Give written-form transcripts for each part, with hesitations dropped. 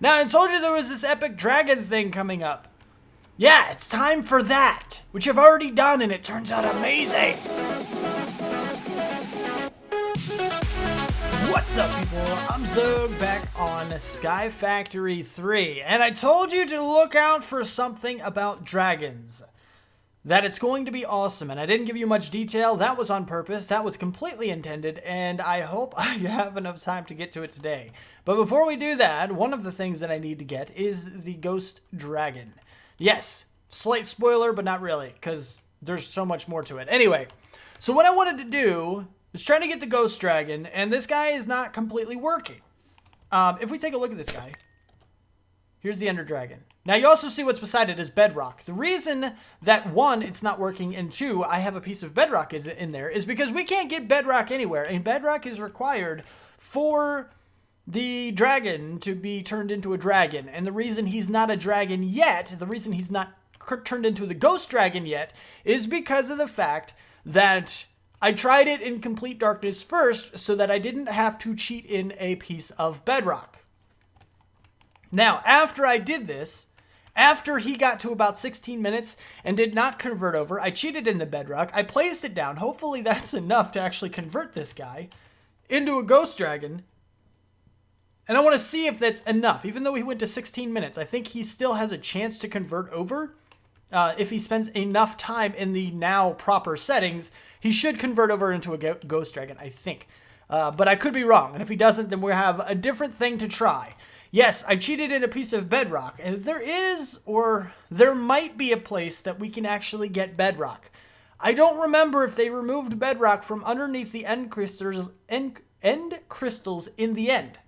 Now, I told you there was this epic dragon thing coming up. Yeah, it's time for that, which I've already done, and it turns out amazing. What's up, people? I'm Xogue, back on SkyFactory 3, and I told you to look out for something about dragons. That it's going to be awesome, and I didn't give you much detail. That was on purpose. That was completely intended, and I hope I have enough time to get to it today. But before we do that, one of the things that I need to get is the ghost dragon. Yes, slight spoiler, but not really, because there's so much more to it. Anyway, so what I wanted to do is trying to get the ghost dragon, and this guy is not completely working. If we take a look at this guy, here's the Ender Dragon. Now, you also see what's beside it is bedrock. The reason that, one, it's not working, and two, I have a piece of bedrock in there, is because we can't get bedrock anywhere, and bedrock is required for the dragon to be turned into a dragon. And the reason he's not a dragon yet, the reason he's not turned into the ghost dragon yet, is because of the fact that I tried it in complete darkness first so that I didn't have to cheat in a piece of bedrock. Now, after I did this, after he got to about 16 minutes and did not convert over, I cheated in the bedrock, I placed it down. Hopefully that's enough to actually convert this guy into a ghost dragon. And I want to see if that's enough. Even though he went to 16 minutes, I think he still has a chance to convert over. If he spends enough time in the now proper settings, he should convert over into a ghost dragon, I think. But I could be wrong. And if he doesn't, then we'll have a different thing to try. Yes, I cheated in a piece of bedrock, and there is, or there might be a place that we can actually get bedrock. I don't remember if they removed bedrock from underneath the end crystals in the end.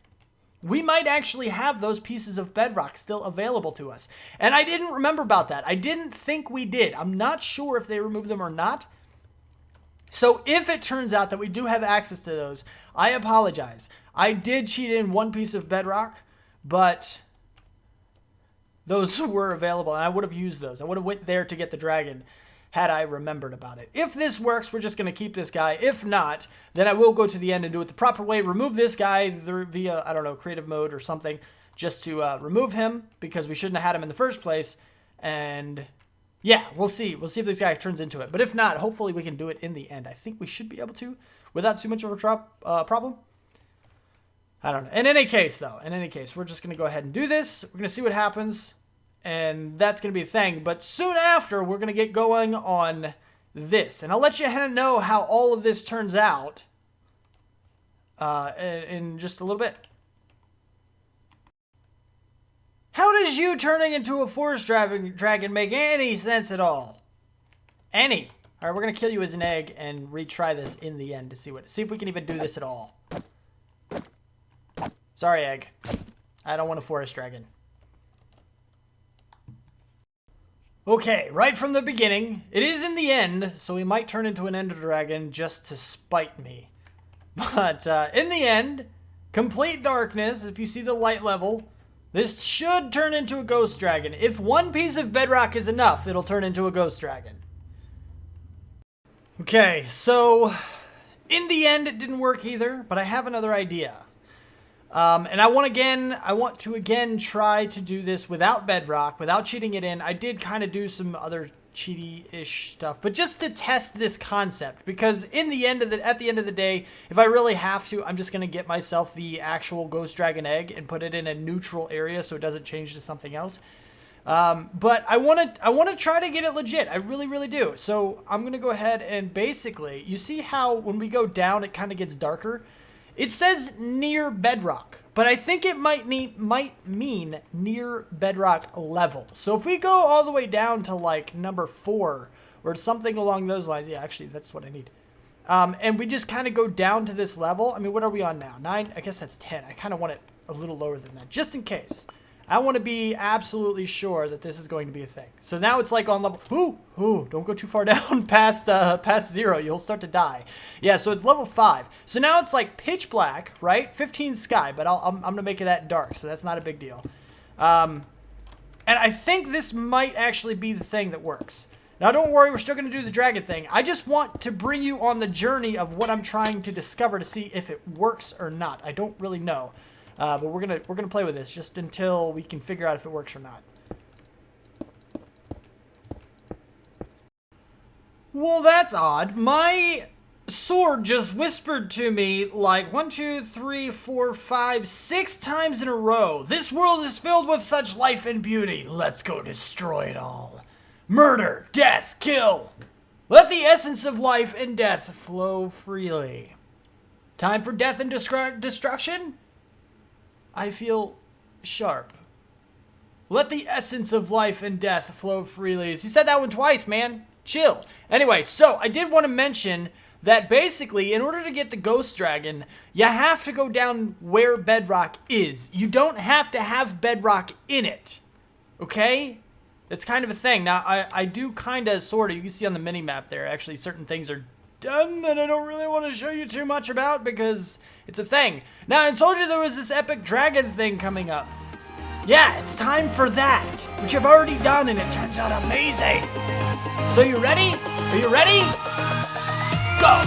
We might actually have those pieces of bedrock still available to us. And I didn't remember about that. I didn't think we did. I'm not sure if they removed them or not. So if it turns out that we do have access to those, I apologize. I did cheat in one piece of bedrock, but those were available, and I would have used those. I would have went there to get the dragon had I remembered about it. If this works, we're just going to keep this guy. If not, then I will go to the end and do it the proper way. Remove this guy via, I don't know, creative mode or something, just to remove him, because we shouldn't have had him in the first place. And yeah, we'll see. We'll see if this guy turns into it. But if not, hopefully we can do it in the end. I think we should be able to without too much of a problem. I don't know. In any case, though, we're just going to go ahead and do this. We're going to see what happens, and that's going to be a thing. But soon after, we're going to get going on this. And I'll let you know how all of this turns out in just a little bit. How does you turning into a forest dragon make any sense at all? Any. All right, we're going to kill you as an egg and retry this in the end to see if we can even do this at all. Sorry, egg. I don't want a forest dragon. Okay, right from the beginning, it is in the end, so we might turn into an ender dragon just to spite me. But in the end, complete darkness, if you see the light level, this should turn into a ghost dragon. If one piece of bedrock is enough, it'll turn into a ghost dragon. Okay, so in the end, it didn't work either, but I have another idea. And I want to again try to do this without bedrock, without cheating it in. I did kind of do some other cheaty-ish stuff, but just to test this concept, because at the end of the day, if I really have to, I'm just going to get myself the actual ghost dragon egg and put it in a neutral area so it doesn't change to something else. But I want to try to get it legit. I really, really do. So I'm going to go ahead and basically, you see how when we go down, it kind of gets darker. It says near bedrock, but I think it might mean near bedrock level. So if we go all the way down to like number 4 or something along those lines, yeah, actually that's what I need. And we just kind of go down to this level. I mean, what are we on now? 9? I guess that's 10. I kind of want it a little lower than that, just in case. I want to be absolutely sure that this is going to be a thing. So now it's like on level, don't go too far down past 0. You'll start to die. Yeah, so it's level 5. So now it's like pitch black, right? 15 sky, but I'm going to make it that dark, so that's not a big deal. And I think this might actually be the thing that works. Now, don't worry, we're still going to do the dragon thing. I just want to bring you on the journey of what I'm trying to discover to see if it works or not. I don't really know. But we're gonna play with this just until we can figure out if it works or not. Well, that's odd. My sword just whispered to me like 1, 2, 3, 4, 5, 6 times in a row. This world is filled with such life and beauty. Let's go destroy it all. Murder, death, kill. Let the essence of life and death flow freely. Time for death and destruction? I feel sharp. Let the essence of life and death flow freely. You said that one twice, man. Chill. Anyway, so I did want to mention that basically, in order to get the ghost dragon, you have to go down where bedrock is. You don't have to have bedrock in it. Okay? That's kind of a thing. Now, I do kind of, sort of, you can see on the mini-map there, actually certain things are done that I don't really want to show you too much about because it's a thing. Now, I told you there was this epic dragon thing coming up. Yeah, it's time for that, which I've already done and it turns out amazing. So you ready? Are you ready? Go!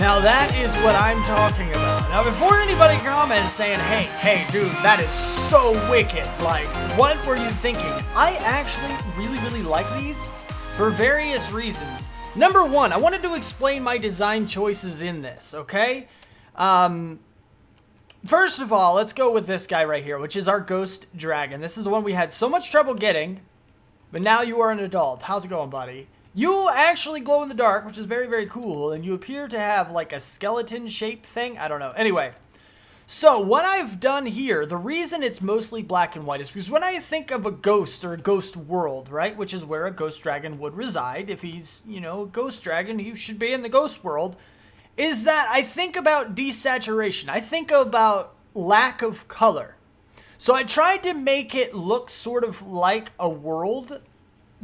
Now that is what I'm talking about. Now before anybody comments saying, hey dude, that is so wicked, like what were you thinking? I actually really like these for various reasons. Number one, I wanted to explain my design choices in this, okay? First of all, let's go with this guy right here, which is our ghost dragon. This is the one we had so much trouble getting, but now you are an adult. How's it going, buddy? You actually glow in the dark, which is very cool, and you appear to have like a skeleton-shaped thing. I don't know. Anyway, so what I've done here, the reason it's mostly black and white is because when I think of a ghost or a ghost world, right, which is where a ghost dragon would reside, if he's, you know, a ghost dragon, he should be in the ghost world, is that I think about desaturation. I think about lack of color. So I tried to make it look sort of like a world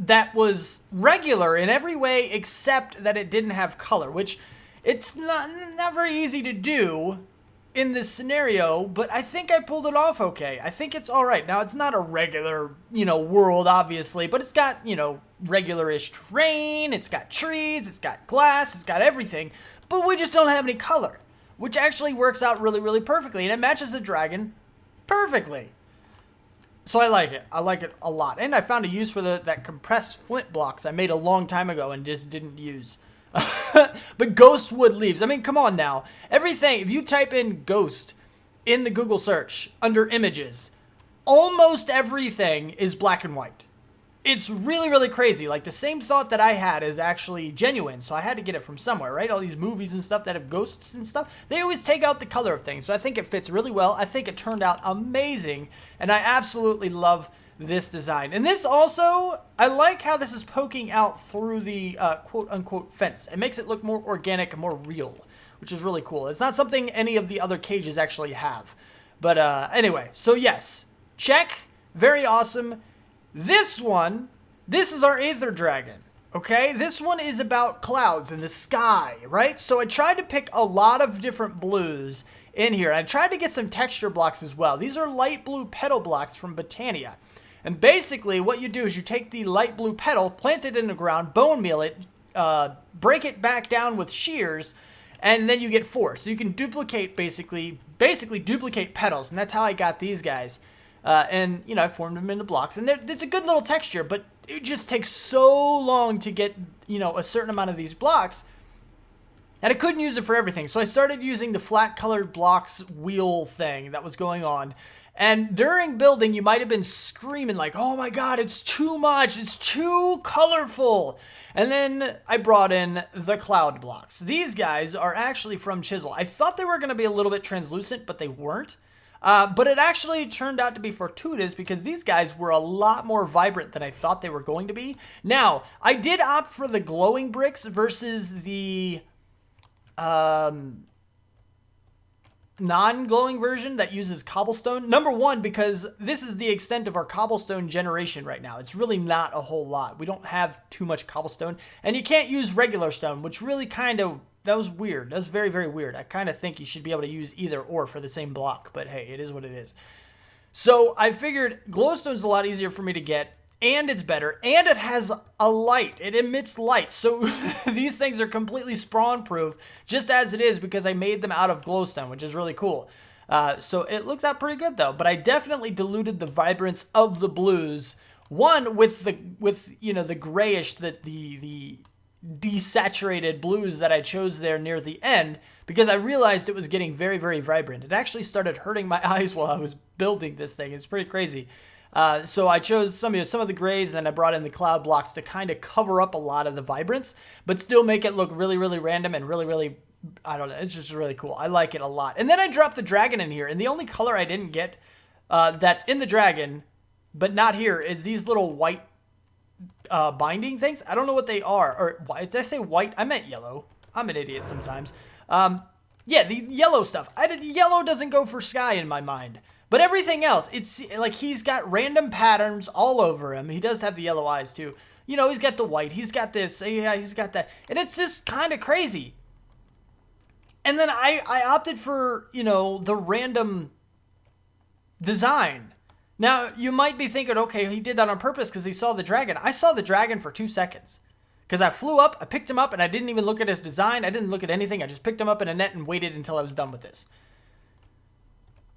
that was regular in every way except that it didn't have color, which it's not very easy to do in this scenario, but I think I pulled it off okay. I think it's all right. Now, it's not a regular, you know, world, obviously, but it's got, you know, regular-ish terrain, it's got trees, it's got glass, it's got everything, but we just don't have any color, which actually works out really perfectly, and it matches the dragon perfectly. So I like it. I like it a lot. And I found a use for that compressed flint blocks I made a long time ago and just didn't use. But ghost wood leaves. I mean, come on now. Everything, if you type in ghost in the Google search under images, almost everything is black and white. It's really crazy. Like, the same thought that I had is actually genuine, so I had to get it from somewhere, right? All these movies and stuff that have ghosts and stuff, they always take out the color of things, so I think it fits really well. I think it turned out amazing, and I absolutely love this design. And this also, I like how this is poking out through the quote-unquote fence. It makes it look more organic and more real, which is really cool. It's not something any of the other cages actually have. But anyway, so yes, check, very awesome. This one, this is our Aether Dragon, okay? This one is about clouds in the sky, right? So I tried to pick a lot of different blues in here. I tried to get some texture blocks as well. These are light blue petal blocks from Botania. And basically what you do is you take the light blue petal, plant it in the ground, bone meal it, break it back down with shears, and then you get 4. So you can duplicate, basically duplicate petals. And that's how I got these guys. And, you know, I formed them into blocks. And it's a good little texture, but it just takes so long to get, you know, a certain amount of these blocks. And I couldn't use it for everything. So I started using the flat colored blocks wheel thing that was going on. And during building, you might have been screaming like, oh my God, it's too much. It's too colorful. And then I brought in the cloud blocks. These guys are actually from Chisel. I thought they were going to be a little bit translucent, but they weren't. But it actually turned out to be fortuitous because these guys were a lot more vibrant than I thought they were going to be. Now, I did opt for the glowing bricks versus the non-glowing version that uses cobblestone. Number one, because this is the extent of our cobblestone generation right now. It's really not a whole lot. We don't have too much cobblestone, and you can't use regular stone, which really kind of, that was weird. That was very, very weird. I kind of think you should be able to use either or for the same block, but hey, it is what it is. So I figured glowstone's a lot easier for me to get, and it's better, and it has a light. It emits light. So these things are completely spawn-proof, just as it is, because I made them out of glowstone, which is really cool. So it looks out pretty good, though. But I definitely diluted the vibrance of the blues. One, with you know, the grayish, the desaturated blues that I chose there near the end, because I realized it was getting very, very vibrant. It actually started hurting my eyes while I was building this thing. It's pretty crazy. So I chose some of the grays, and then I brought in the cloud blocks to kind of cover up a lot of the vibrance, but still make it look really, really random and really, really, I don't know, it's just really cool. I like it a lot. And then I dropped the dragon in here, and the only color I didn't get that's in the dragon, but not here, is these little white binding things. I don't know what they are. Or did I say white? I meant yellow. I'm an idiot sometimes. Yeah, the yellow stuff. Yellow doesn't go for sky in my mind. But everything else, it's like he's got random patterns all over him. He does have the yellow eyes too. You know, he's got the white. He's got this. Yeah, he's got that. And it's just kind of crazy. And then I opted for, you know, the random design. Now, you might be thinking, okay, he did that on purpose because he saw the dragon. I saw the dragon for 2 seconds. Because I flew up, I picked him up, and I didn't even look at his design. I didn't look at anything. I just picked him up in a net and waited until I was done with this.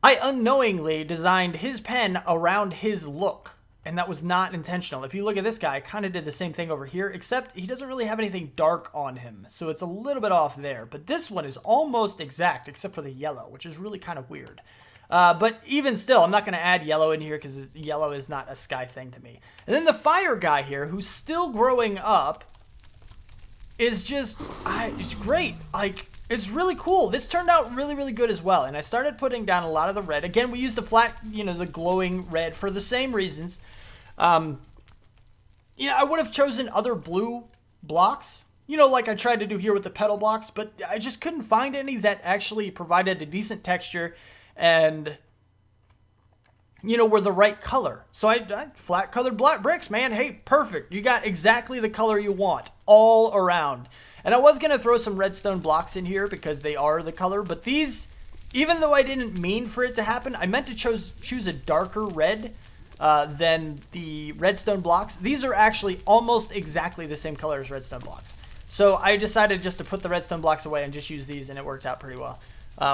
I unknowingly designed his pen around his look, and that was not intentional. If you look at this guy, I kind of did the same thing over here, except he doesn't really have anything dark on him, so it's a little bit off there. But this one is almost exact, except for the yellow, which is really kind of weird. But even still, I'm not going to add yellow in here because yellow is not a sky thing to me. And then the fire guy here, who's still growing up, is just, it's great. Like, it's really cool. This turned out really, really good as well. And I started putting down a lot of the red. Again, we used the flat, you know, the glowing red for the same reasons. You know, I would have chosen other blue blocks, you know, like I tried to do here with the petal blocks, but I just couldn't find any that actually provided a decent texture and, you know, were the right color. So I flat colored black bricks, man. Hey, perfect. You got exactly the color you want all around. And I was going to throw some redstone blocks in here because they are the color. But these, even though I didn't mean for it to happen, I meant to choose a darker red than the redstone blocks. These are actually almost exactly the same color as redstone blocks. So I decided just to put the redstone blocks away and just use these, and it worked out pretty well.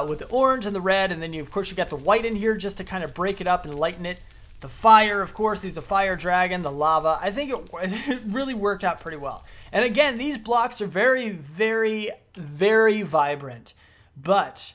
With the orange and the red, and then of course you got the white in here just to kind of break it up and lighten it. The fire, of course, he's a fire dragon, the lava. I think it really worked out pretty well. And again, these blocks are very, very, very vibrant. But,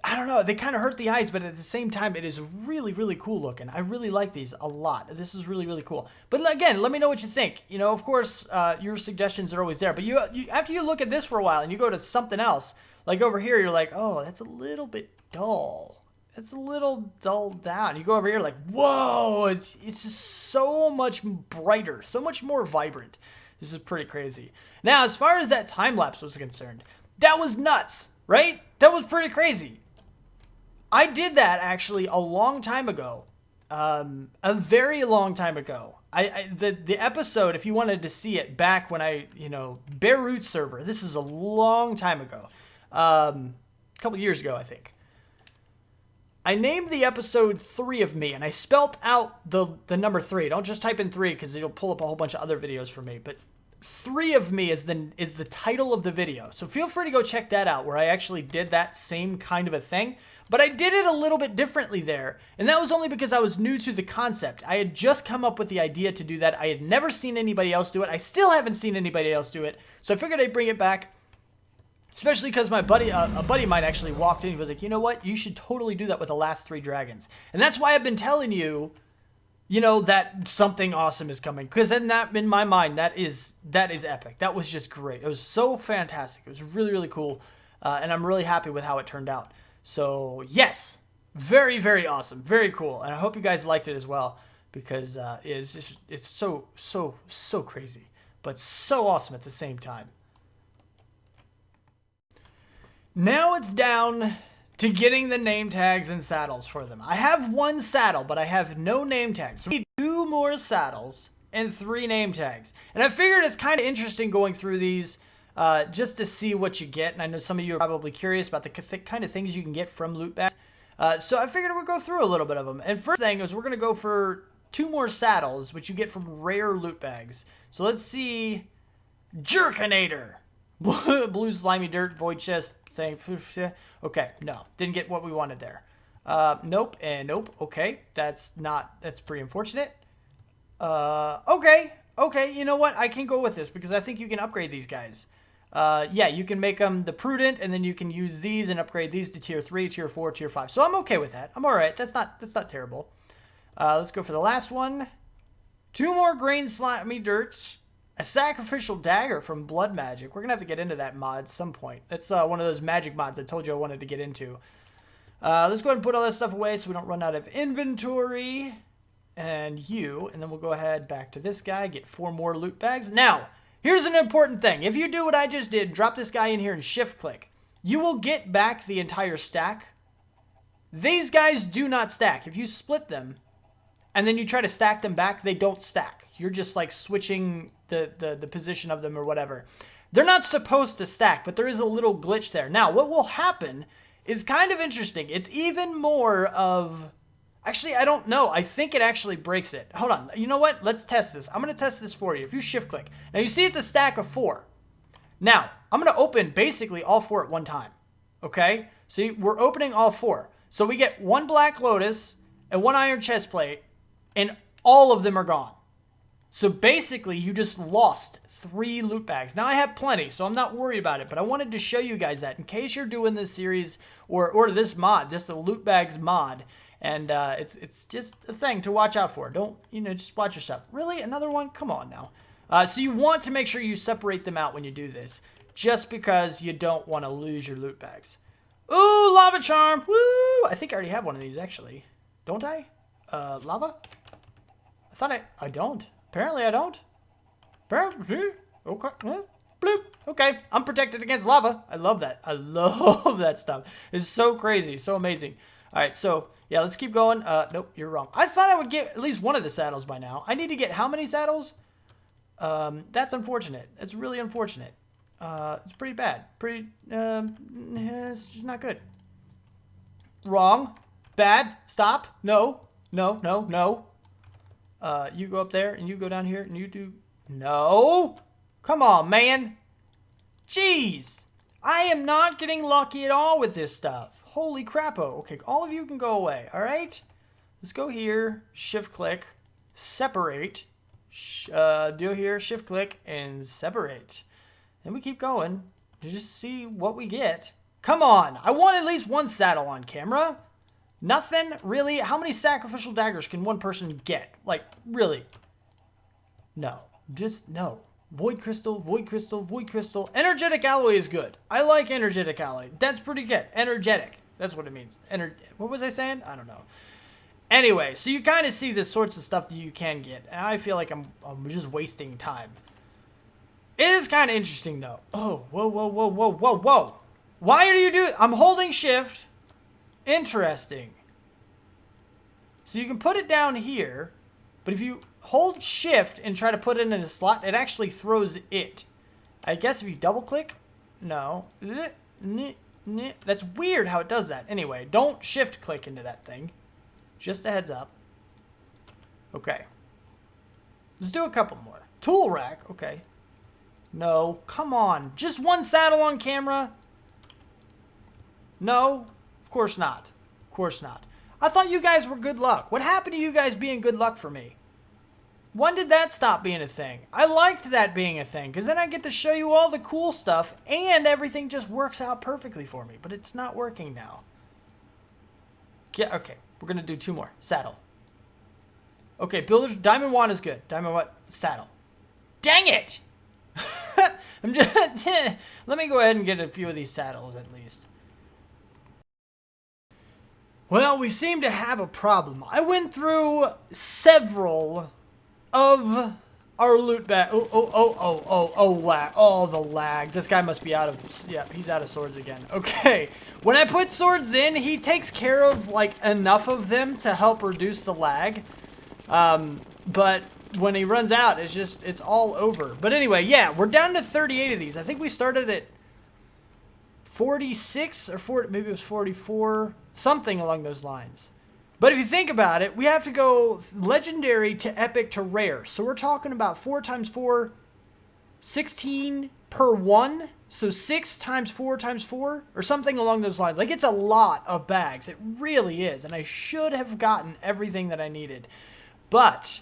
I don't know, they kind of hurt the eyes, but at the same time, it is really, really cool looking. I really like these a lot. This is really, really cool. But again, let me know what you think. You know, of course, your suggestions are always there. But after you look at this for a while and you go to something else, like over here, you're like, oh, that's a little bit dull. it's a little dulled down. You go over here like, whoa, it's just so much brighter, so much more vibrant. This is pretty crazy. Now, as far as that time lapse was concerned, that was nuts, right? That was pretty crazy. I did that actually a long time ago. A very long time ago. The episode, if you wanted to see it back when Bare Roots server, this is a long time ago. A couple years ago, I think. I named the episode 3 of me, and I spelt out the number 3. Don't just type in 3 because it'll pull up a whole bunch of other videos for me. But 3 of me is the title of the video. So feel free to go check that out, where I actually did that same kind of a thing. But I did it a little bit differently there, and that was only because I was new to the concept. I had just come up with the idea to do that. I had never seen anybody else do it. I still haven't seen anybody else do it, so I figured I'd bring it back, especially because my buddy, a buddy of mine actually walked in. He was like, you know what? You should totally do that with the last 3 dragons. And that's why I've been telling you, that something awesome is coming. Because in my mind, that is epic. That was just great. It was so fantastic. It was really, really cool, and I'm really happy with how it turned out. So, yes, very, very awesome. Very cool. And I hope you guys liked it as well, because it's so crazy, but so awesome at the same time. Now it's down to getting the name tags and saddles for them. I have 1 saddle, but I have no name tags. So we need 2 more saddles and 3 name tags. And I figured it's kind of interesting going through these just to see what you get. And I know some of you are probably curious about the kind of things you can get from loot bags. So I figured we'd go through a little bit of them. And first thing is we're going to go for 2 more saddles, which you get from rare loot bags. So let's see. Jerkinator. Blue slimy dirt, void chest thing. Okay, no. Didn't get what we wanted there. Nope and nope. Okay, that's pretty unfortunate. Okay, you know what? I can go with this because I think you can upgrade these guys. Yeah, you can make them the prudent, and then you can use these and upgrade these to tier 3, tier 4, tier 5. So I'm okay with that. I'm all right. That's not terrible. Let's go for the last one. 2 more green slimy dirts. A sacrificial dagger from Blood Magic. We're gonna have to get into that mod at some point. That's one of those magic mods I told you I wanted to get into. Let's go ahead and put all that stuff away so we don't run out of inventory. And then we'll go ahead back to this guy, get 4 more loot bags. Now, here's an important thing. If you do what I just did, drop this guy in here and shift click, you will get back the entire stack. These guys do not stack. If you split them and then you try to stack them back, they don't stack. You're just like switching the position of them or whatever. They're not supposed to stack, but there is a little glitch there. Now, what will happen is kind of interesting. It's even more of... Actually, I don't know. I think it actually breaks it. Hold on. You know what? Let's test this. I'm going to test this for you. If you shift click. Now, you see it's a stack of 4. Now, I'm going to open basically all 4 at one time. Okay? See, we're opening all 4. So we get 1 black lotus and 1 iron chest plate, and all of them are gone. So basically, you just lost 3 loot bags. Now, I have plenty, so I'm not worried about it, but I wanted to show you guys that in case you're doing this series or this mod, just a loot bags mod. And it's just a thing to watch out for. Don't, just watch yourself. Really? Another one? Come on now. So you want to make sure you separate them out when you do this, just because you don't want to lose your loot bags. Ooh, lava charm. Woo! I think I already have one of these, actually. Don't I? Lava? I thought I don't. Apparently I don't. Apparently, okay. Bloop. Okay, I'm protected against lava. I love that. I love that stuff. It's so crazy, so amazing. All right, so, yeah, let's keep going. Nope, you're wrong. I thought I would get at least one of the saddles by now. I need to get how many saddles? That's unfortunate. It's really unfortunate. It's pretty bad. It's just not good. Wrong. Bad. Stop. No. No, no, no. You go up there, and you go down here, and you do... No. Come on, man. Jeez. I am not getting lucky at all with this stuff. Holy crappo. Okay, all of you can go away, all right? Let's go here, shift click, separate. Do here, shift click, and separate. Then we keep going to just see what we get. Come on, I want at least 1 saddle on camera. Nothing, really? How many sacrificial daggers can 1 person get? Like, really? No, just no. Void crystal, void crystal, void crystal. Energetic alloy is good. I like energetic alloy. That's pretty good. Energetic. That's what it means. What was I saying? I don't know. Anyway, so you kind of see the sorts of stuff that you can get. And I feel like I'm just wasting time. It is kind of interesting, though. Oh, whoa, whoa, whoa, whoa, whoa, whoa. Why do you do it? I'm holding shift. Interesting. So you can put it down here. But if you hold shift and try to put it in a slot, it actually throws it. I guess if you double click. No. That's weird how it does that. Anyway, don't shift click into that thing. Just a heads up. Okay. Let's do a couple more. Tool rack. Okay. No, come on. Just one saddle on camera? No, of course not. Of course not. I thought you guys were good luck. What happened to you guys being good luck for me? When did that stop being a thing? I liked that being a thing, because then I get to show you all the cool stuff, and everything just works out perfectly for me. But it's not working now. Yeah, okay, we're going to do 2 more. Saddle. Okay, builder's diamond wand is good. Diamond what? Saddle. Dang it! I'm just let me go ahead and get a few of these saddles at least. Well, we seem to have a problem. I went through several of our loot bag. Oh, the lag. This guy must be out of, yeah, he's out of swords again. Okay. When I put swords in, he takes care of like enough of them to help reduce the lag. But when he runs out, it's all over. But anyway, yeah, we're down to 38 of these. I think we started at 46 or 40, maybe it was 44, something along those lines. But if you think about it, we have to go legendary to epic to rare. So we're talking about 4 times 4, 16 per one. So 6 times 4 times 4 or something along those lines. Like, it's a lot of bags. It really is. And I should have gotten everything that I needed. But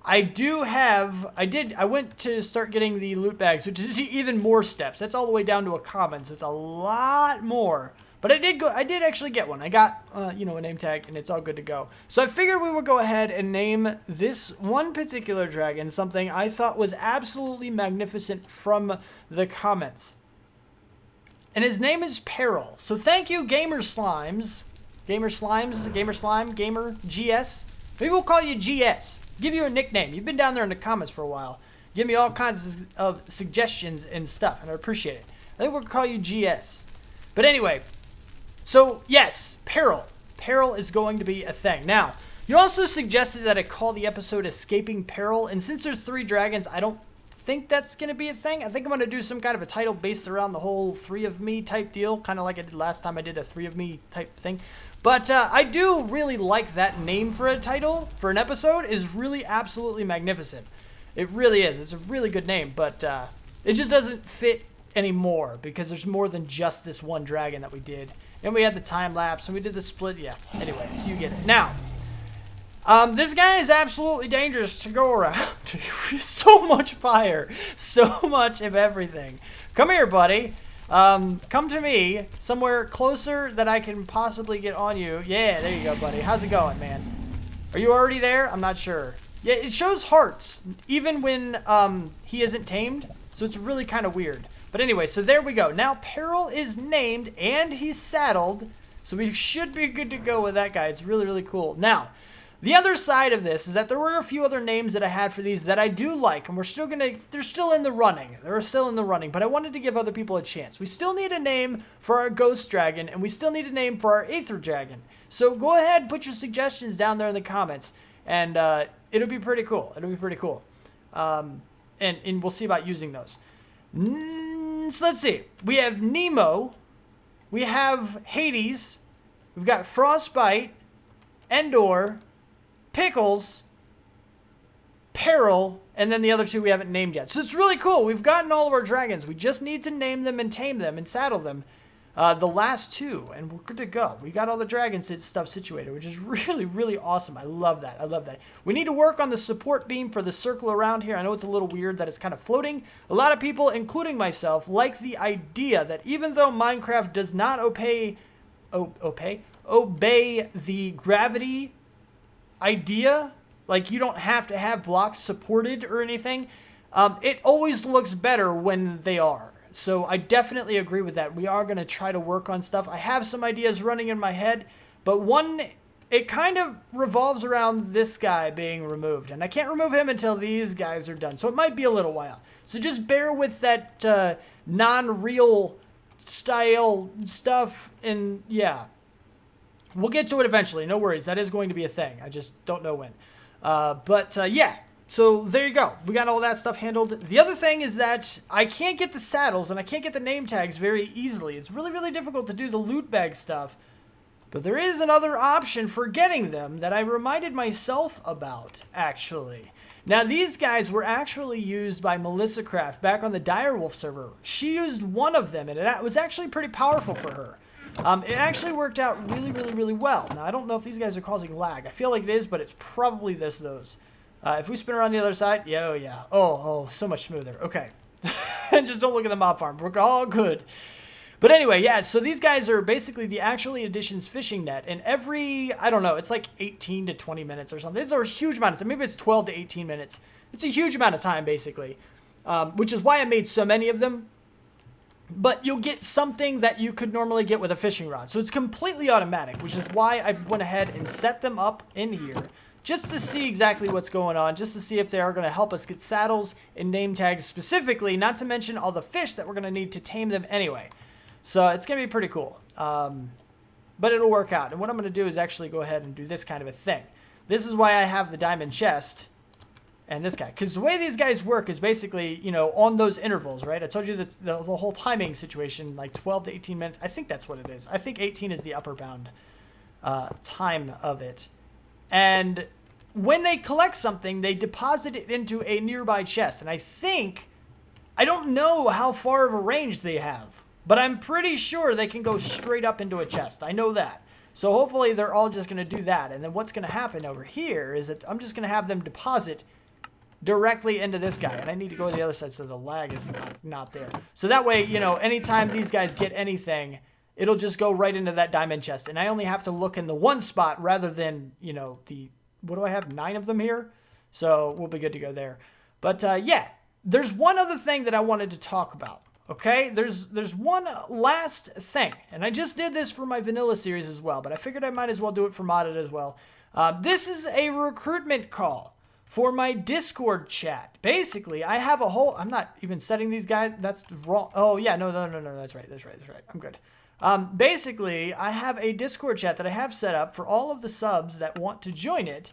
I went to start getting the loot bags, which is even more steps. That's all the way down to a common, so it's a lot more. But I did actually get one. I got, a name tag, and it's all good to go. So I figured we would go ahead and name this one particular dragon something I thought was absolutely magnificent from the comments. And his name is Peril. So thank you, Gamer Slimes. Gamer Slimes, Gamer Slime, Gamer GS. Maybe we'll call you GS. Give you a nickname. You've been down there in the comments for a while. Give me all kinds of suggestions and stuff, and I appreciate it. I think we'll call you GS. But anyway, so yes, Peril. Peril is going to be a thing. Now, you also suggested that I call the episode Escaping Peril, and since there's 3 dragons, I don't think that's going to be a thing. I think I'm going to do some kind of a title based around the whole 3 of me type deal, kind of like I did last time I did a 3 of me type thing. But I do really like that name for a title, for an episode, is really absolutely magnificent. It really is. It's a really good name, but it just doesn't fit anymore because there's more than just this one dragon that we did. And we had the time lapse, and we did the split. Yeah, anyway, so you get it. Now, this guy is absolutely dangerous to go around. So much fire. So much of everything. Come here, buddy. Come to me somewhere closer that I can possibly get on you. Yeah, there you go, buddy. How's it going, man? Are you already there? I'm not sure. Yeah, it shows hearts even when he isn't tamed, so it's really kind of weird. But anyway, so there we go. Now Peril is named and he's saddled, so we should be good to go with that guy. It's really, really cool. Now, the other side of this is that there were a few other names that I had for these that I do like, and they're still in the running. They're still in the running, but I wanted to give other people a chance. We still need a name for our Ghost Dragon, and we still need a name for our Aether Dragon. So go ahead and put your suggestions down there in the comments, and it'll be pretty cool. It'll be pretty cool. And we'll see about using those. So let's see. We have Nemo. We have Hades. We've got Frostbite, Endor, Pickles, Peril, and then the other 2 we haven't named yet. So it's really cool. We've gotten all of our dragons. We just need to name them and tame them and saddle them. The last 2, and we're good to go. We got all the dragon stuff situated, which is really, really awesome. I love that. I love that. We need to work on the support beam for the circle around here. I know it's a little weird that it's kind of floating. A lot of people, including myself, like the idea that even though Minecraft does not obey the gravity idea, like you don't have to have blocks supported or anything, it always looks better when they are. So I definitely agree with that. We are going to try to work on stuff. I have some ideas running in my head, but it kind of revolves around this guy being removed. And I can't remove him until these guys are done. So it might be a little while. So just bear with that non-real style stuff. And yeah, we'll get to it eventually. No worries. That is going to be a thing. I just don't know when. Yeah. So there you go. We got all that stuff handled. The other thing is that I can't get the saddles and I can't get the name tags very easily. It's really, really difficult to do the loot bag stuff. But there is another option for getting them that I reminded myself about, actually. Now, these guys were actually used by Melissa Craft back on the Direwolf server. She used one of them, and it was actually pretty powerful for her. It actually worked out really, really, really well. Now, I don't know if these guys are causing lag. I feel like it is, but it's probably those. If we spin around the other side, yeah, oh, yeah. Oh, so much smoother. Okay. Just don't look at the mob farm. We're all good. But anyway, yeah, so these guys are basically the Actually Editions fishing net. And every, I don't know, it's like 18 to 20 minutes or something. These are a huge amount of time. Maybe it's 12 to 18 minutes. It's a huge amount of time, basically. Which is why I made so many of them. But you'll get something that you could normally get with a fishing rod. So it's completely automatic, which is why I went ahead and set them up in here. Just to see exactly what's going on, just to see if they are going to help us get saddles and name tags specifically, not to mention all the fish that we're going to need to tame them anyway. So it's going to be pretty cool. But it'll work out. And what I'm going to do is actually go ahead and do this kind of a thing. This is why I have the diamond chest and this guy. Because the way these guys work is basically, you know, on those intervals, right? I told you that the whole timing situation, like 12 to 18 minutes. I think that's what it is. I think 18 is the upper bound time of it. And when they collect something, they deposit it into a nearby chest. And I don't know how far of a range they have, but I'm pretty sure they can go straight up into a chest. I know that. So hopefully they're all just going to do that. And then what's going to happen over here is that I'm just going to have them deposit directly into this guy. And I need to go to the other side so the lag is not there. So that way, you know, anytime these guys get anything, it'll just go right into that diamond chest. And I only have to look in the one spot rather than, you know, what do I have? 9 of them here? So we'll be good to go there. But yeah, there's one other thing that I wanted to talk about. Okay, there's one last thing. And I just did this for my vanilla series as well, but I figured I might as well do it for modded as well. This is a recruitment call for my Discord chat. Basically, I have a whole, I'm not even setting these guys, that's wrong. Oh yeah, no, that's right. I'm good. Basically, I have a Discord chat that I have set up for all of the subs that want to join it.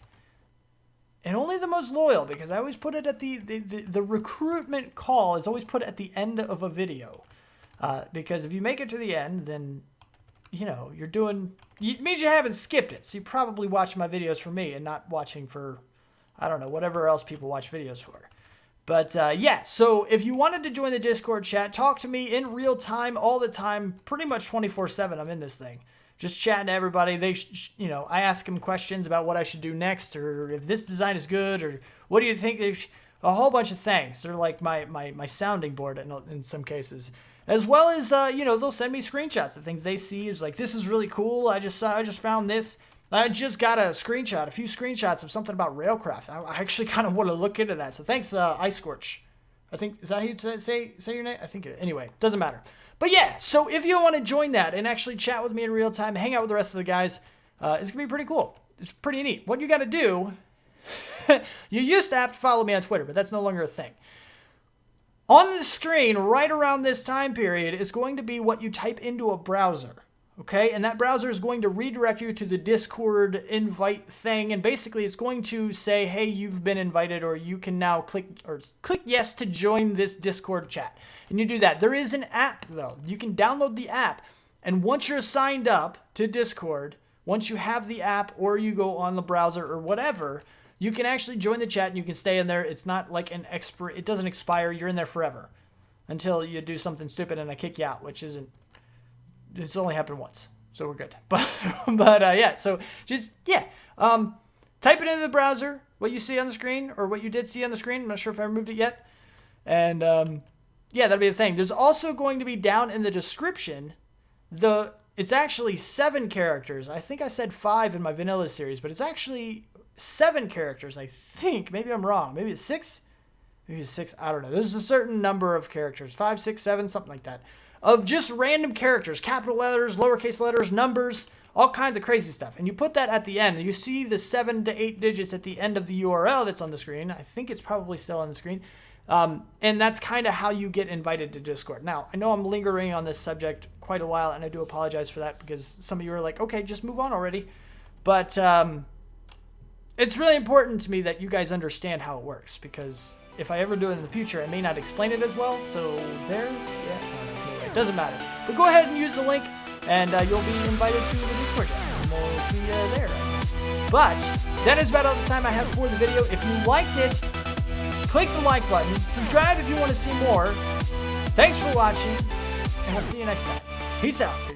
And only the most loyal, because I always put it at the recruitment call is always put at the end of a video. Because if you make it to the end, then, you know, it means you haven't skipped it. So you probably watch my videos for me and not watching for, I don't know, whatever else people watch videos for. But yeah, so if you wanted to join the Discord chat, talk to me in real time, all the time, pretty much 24/7. I'm in this thing. Just chatting to everybody. You know, I ask them questions about what I should do next, or if this design is good, or what do you think? A whole bunch of things. They're like my sounding board in some cases, as well as you know, they'll send me screenshots of things they see. It's like, this is really cool. I just found this. I just got a few screenshots of something about Ryotcraft. I actually kind of want to look into that. So thanks, Ice Scorch. I think, is that how you say your name? I think anyway, doesn't matter. But yeah, so if you want to join that and actually chat with me in real time, hang out with the rest of the guys, it's going to be pretty cool. It's pretty neat. What you got to do, you used to have to follow me on Twitter, but that's no longer a thing. On the screen, right around this time period, is going to be what you type into a browser. Okay, and that browser is going to redirect you to the Discord invite thing, and basically it's going to say, hey, you've been invited, or you can now click yes to join this Discord chat. And you do that. There is an app, though. You can download the app, and once you're signed up to Discord, once you have the app, or you go on the browser or whatever, you can actually join the chat, and you can stay in there. It's not like it doesn't expire. You're in there forever until you do something stupid and I kick you out, which isn't. It's only happened once, so we're good. But yeah, so just, yeah. Type it into the browser, what you see on the screen, or what you did see on the screen. I'm not sure if I removed it yet. And yeah, that'll be the thing. There's also going to be down in the description, it's actually 7 characters. I think I said 5 in my vanilla series, but it's actually 7 characters, I think. Maybe I'm wrong. Maybe it's 6. maybe 6, I don't know. There's a certain number of characters, 5, 6, 7, something like that, of just random characters, capital letters, lowercase letters, numbers, all kinds of crazy stuff. And you put that at the end. You see the 7 to 8 digits at the end of the URL that's on the screen. I think it's probably still on the screen. And that's kind of how you get invited to Discord. Now, I know I'm lingering on this subject quite a while, and I do apologize for that because some of you are like, okay, just move on already. But it's really important to me that you guys understand how it works, because if I ever do it in the future, I may not explain it as well. So there, yeah, anyway, it doesn't matter. But go ahead and use the link, and you'll be invited to the Discord channel. And we'll see you there. But that is about all the time I have for the video. If you liked it, click the like button. Subscribe if you want to see more. Thanks for watching, and we'll see you next time. Peace out.